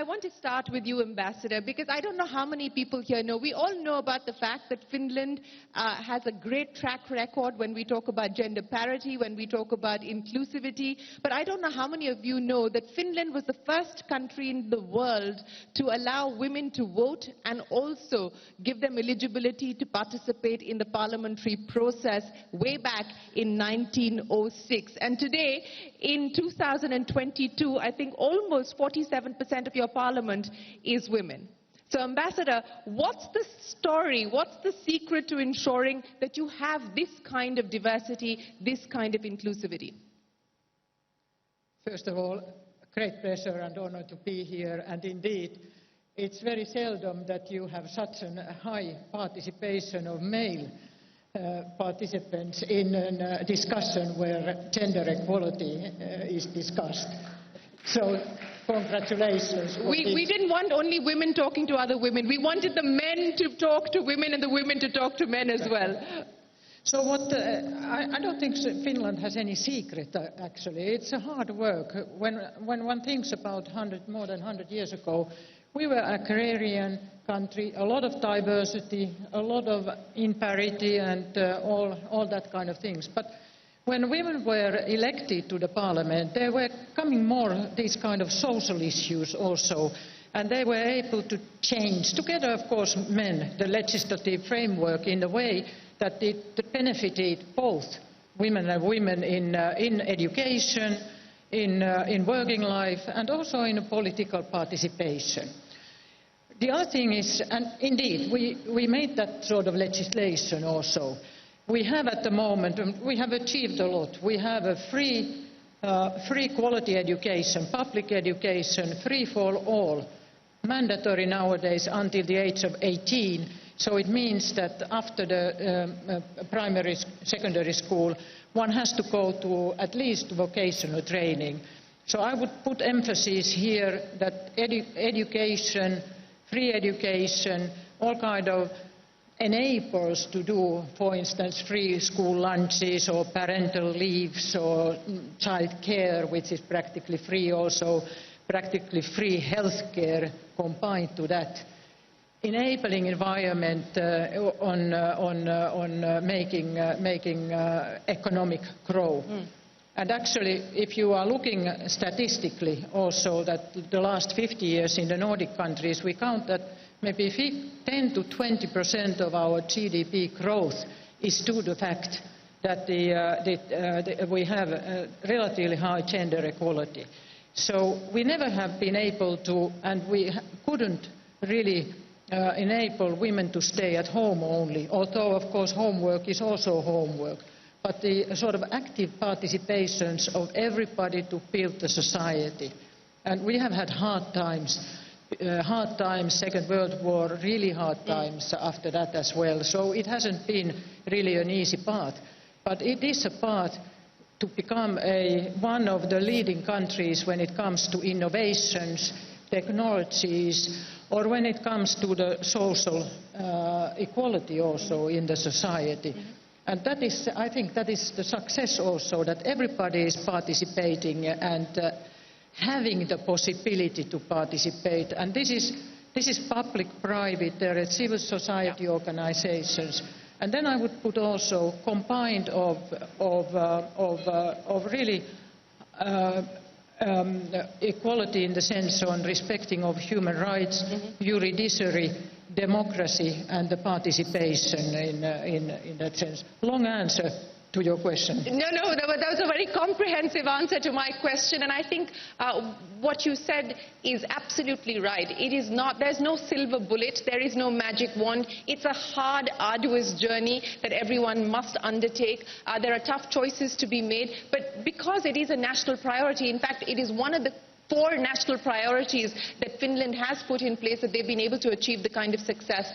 I want to start with you, Ambassador, because I don't know how many people here know. We all know about the fact that Finland has a great track record when we talk about gender parity, when we talk about inclusivity. But I don't know how many of you know that Finland was the first country in the world to allow women to vote and also give them eligibility to participate in the parliamentary process way back in 1906. And today, in 2022, I think almost 47% of your parliament is women. So, Ambassador, what's the story, what's the secret to ensuring that you have this kind of diversity, this kind of inclusivity? First of all, great pleasure and honor to be here, and indeed, it's very seldom that you have such a high participation of male participants in a discussion where gender equality is discussed. So, congratulations. We didn't want only women talking to other women. We wanted the men to talk to women and the women to talk to men as well. So I don't think Finland has any secret, actually. It's a hard work. When one thinks about more than 100 years ago, we were an agrarian country, a lot of diversity, a lot of imparity and all that kind of things. But when women were elected to the parliament, they were coming more these kind of social issues also, and they were able to change, together of course men, the legislative framework in a way that it benefited both women and women in education, in working life, and also in political participation. The other thing is, and indeed we made that sort of legislation also. We have at the moment, we have achieved a lot. We have a free quality education, public education, free for all, mandatory nowadays until the age of 18. So it means that after the primary, secondary school, one has to go to at least vocational training. So I would put emphasis here that education, free education, all kind of enablers to do, for instance, free school lunches or parental leaves or child care, which is practically free, also practically free health care combined to that. Enabling environment on making economic growth. And actually, if you are looking statistically also that the last 50 years in the Nordic countries, we count that maybe 10 to 20% of our GDP growth is due to the fact that we have relatively high gender equality. So we never have been able to, and we couldn't really enable women to stay at home only, although of course homework is also homework. But the sort of active participations of everybody to build the society. And we have had hard times, Second World War, really hard times after that as well. So it hasn't been really an easy path. But it is a path to become one of the leading countries when it comes to innovations, technologies, or when it comes to the social equality also in the society. And that is, I think that is the success also, that everybody is participating and having the possibility to participate. And this is public, private, there are civil society organizations. And then I would put also combined of really equality in the sense on respecting of human rights, judiciary, democracy and the participation in that sense. Long answer to your question. No, that was a very comprehensive answer to my question, and I think what you said is absolutely right. It is not, there's no silver bullet, there is no magic wand. It's a hard, arduous journey that everyone must undertake. There are tough choices to be made, but because it is a national priority, in fact, it is one of the 4 national priorities that Finland has put in place, that they've been able to achieve the kind of success